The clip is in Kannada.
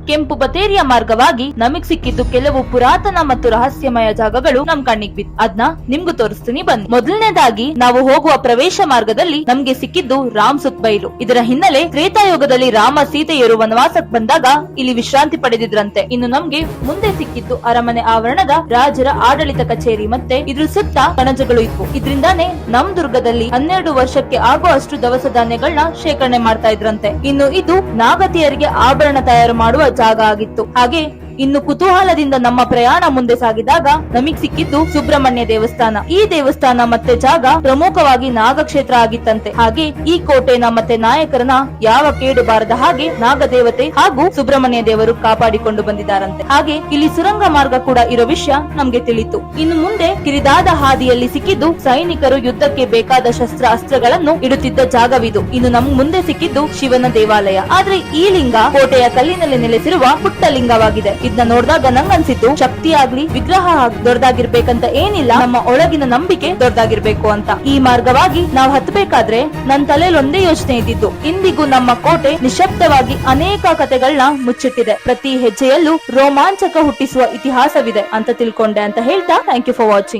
ಕೆಂಪು ಬತೇರಿಯ ಮಾರ್ಗವಾಗಿ ನಮಗ್ ಸಿಕ್ಕಿದ್ದು ಕೆಲವು ಪುರಾತನ ಮತ್ತು ರಹಸ್ಯಮಯ ಜಾಗಗಳು ನಮ್ ಕಣ್ಣಿಗೆ ಬಿತ್ತು. ಅದ್ನ ನಿಮ್ಗೂ ತೋರಿಸ್ತೀನಿ ಬನ್ನಿ. ಮೊದಲನೇದಾಗಿ ನಾವು ಹೋಗುವ ಪ್ರವೇಶ ಮಾರ್ಗದಲ್ಲಿ ನಮ್ಗೆ ಸಿಕ್ಕಿದ್ದು ರಾಮ್ ಸುತ್ ಬೈಲು. ಇದರ ಹಿನ್ನೆಲೆ ತ್ರೇತಾಯುಗದಲ್ಲಿ ರಾಮ ಸೀತೆಯರು ವನವಾಸಕ್ ಬಂದಾಗ ಇಲ್ಲಿ ವಿಶ್ರಾಂತಿ ಪಡೆದಿದ್ರಂತೆ. ಇನ್ನು ನಮ್ಗೆ ಮುಂದೆ ಸಿಕ್ಕಿದ್ದು ಅರಮನೆ ಆವರಣದ ರಾಜರ ಆಡಳಿತ ಕಚೇರಿ, ಮತ್ತೆ ಇದ್ರ ಸುತ್ತ ಕಣಜಗಳು ಇದ್ವು. ಇದರಿಂದಾನೇ ನಮ್ ದುರ್ಗದಲ್ಲಿ 12 ವರ್ಷಕ್ಕೆ ಆಗುವಷ್ಟು ದವಸ ಧಾನ್ಯಗಳನ್ನ ಶೇಖರಣೆ ಮಾಡ್ತಾ ಇದ್ರಂತೆ. ಇನ್ನು ಇದು ನಾಗತಿಯರಿಗೆ ಆಭರಣ ತಯಾರು ಮಾಡುವ ಜಾಗ ಆಗಿತ್ತು. ಹಾಗೆ ಇನ್ನು ಕುತೂಹಲದಿಂದ ನಮ್ಮ ಪ್ರಯಾಣ ಮುಂದೆ ಸಾಗಿದಾಗ ನಮಗ್ ಸಿಕ್ಕಿದ್ದು ಸುಬ್ರಹ್ಮಣ್ಯ ದೇವಸ್ಥಾನ. ಈ ದೇವಸ್ಥಾನ ಮತ್ತೆ ಜಾಗ ಪ್ರಮುಖವಾಗಿ ನಾಗಕ್ಷೇತ್ರ ಆಗಿತ್ತಂತೆ. ಹಾಗೆ ಈ ಕೋಟೆನ ಮತ್ತೆ ನಾಯಕರನ್ನ ಯಾವ ಕೇಡು ಬಾರದ ಹಾಗೆ ನಾಗದೇವತೆ ಹಾಗೂ ಸುಬ್ರಹ್ಮಣ್ಯ ದೇವರು ಕಾಪಾಡಿಕೊಂಡು ಬಂದಿದ್ದಾರಂತೆ. ಹಾಗೆ ಇಲ್ಲಿ ಸುರಂಗ ಮಾರ್ಗ ಕೂಡ ಇರೋ ವಿಷಯ ನಮ್ಗೆ ತಿಳಿತು. ಇನ್ನು ಮುಂದೆ ಕಿರಿದಾದ ಹಾದಿಯಲ್ಲಿ ಸಿಕ್ಕಿದ್ದು ಸೈನಿಕರು ಯುದ್ಧಕ್ಕೆ ಬೇಕಾದ ಶಸ್ತ್ರ ಅಸ್ತ್ರಗಳನ್ನು ಇಡುತ್ತಿದ್ದ ಜಾಗವಿದು. ಇನ್ನು ನಮ್ ಮುಂದೆ ಸಿಕ್ಕಿದ್ದು ಶಿವನ ದೇವಾಲಯ. ಆದ್ರೆ ಈ ಲಿಂಗ ಕೋಟೆಯ ಕಲ್ಲಿನಲ್ಲಿ ನೆಲೆಸಿರುವ ಪುಟ್ಟ ಲಿಂಗವಾಗಿದೆ. ಇದನ್ನ ನೋಡಿದಾಗ ನಂಗನ್ಸಿದ್ದು ಶಕ್ತಿ ಆಗ್ಲಿ ವಿಗ್ರಹ ದೊಡ್ಡದಾಗಿರ್ಬೇಕಂತ ಏನಿಲ್ಲ, ನಮ್ಮ ಒಳಗಿನ ನಂಬಿಕೆ ದೊಡ್ಡದಾಗಿರ್ಬೇಕು ಅಂತ. ಈ ಮಾರ್ಗವಾಗಿ ನಾವು ಹತ್ತಬೇಕಾದ್ರೆ ನನ್ ತಲೆಯಲ್ಲಿ ಒಂದೇ ಯೋಚನೆ ಇದ್ದಿದ್ದು, ಇಂದಿಗೂ ನಮ್ಮ ಕೋಟೆ ನಿಶಬ್ದವಾಗಿ ಅನೇಕ ಕಥೆಗಳನ್ನ ಮುಚ್ಚಿಟ್ಟಿದೆ. ಪ್ರತಿ ಹೆಜ್ಜೆಯಲ್ಲೂ ರೋಮಾಂಚಕ ಹುಟ್ಟಿಸುವ ಇತಿಹಾಸವಿದೆ ಅಂತ ತಿಳ್ಕೊಂಡೆ ಅಂತ ಹೇಳ್ತಾ ಥ್ಯಾಂಕ್ ಯು ಫಾರ್ ವಾಚಿಂಗ್.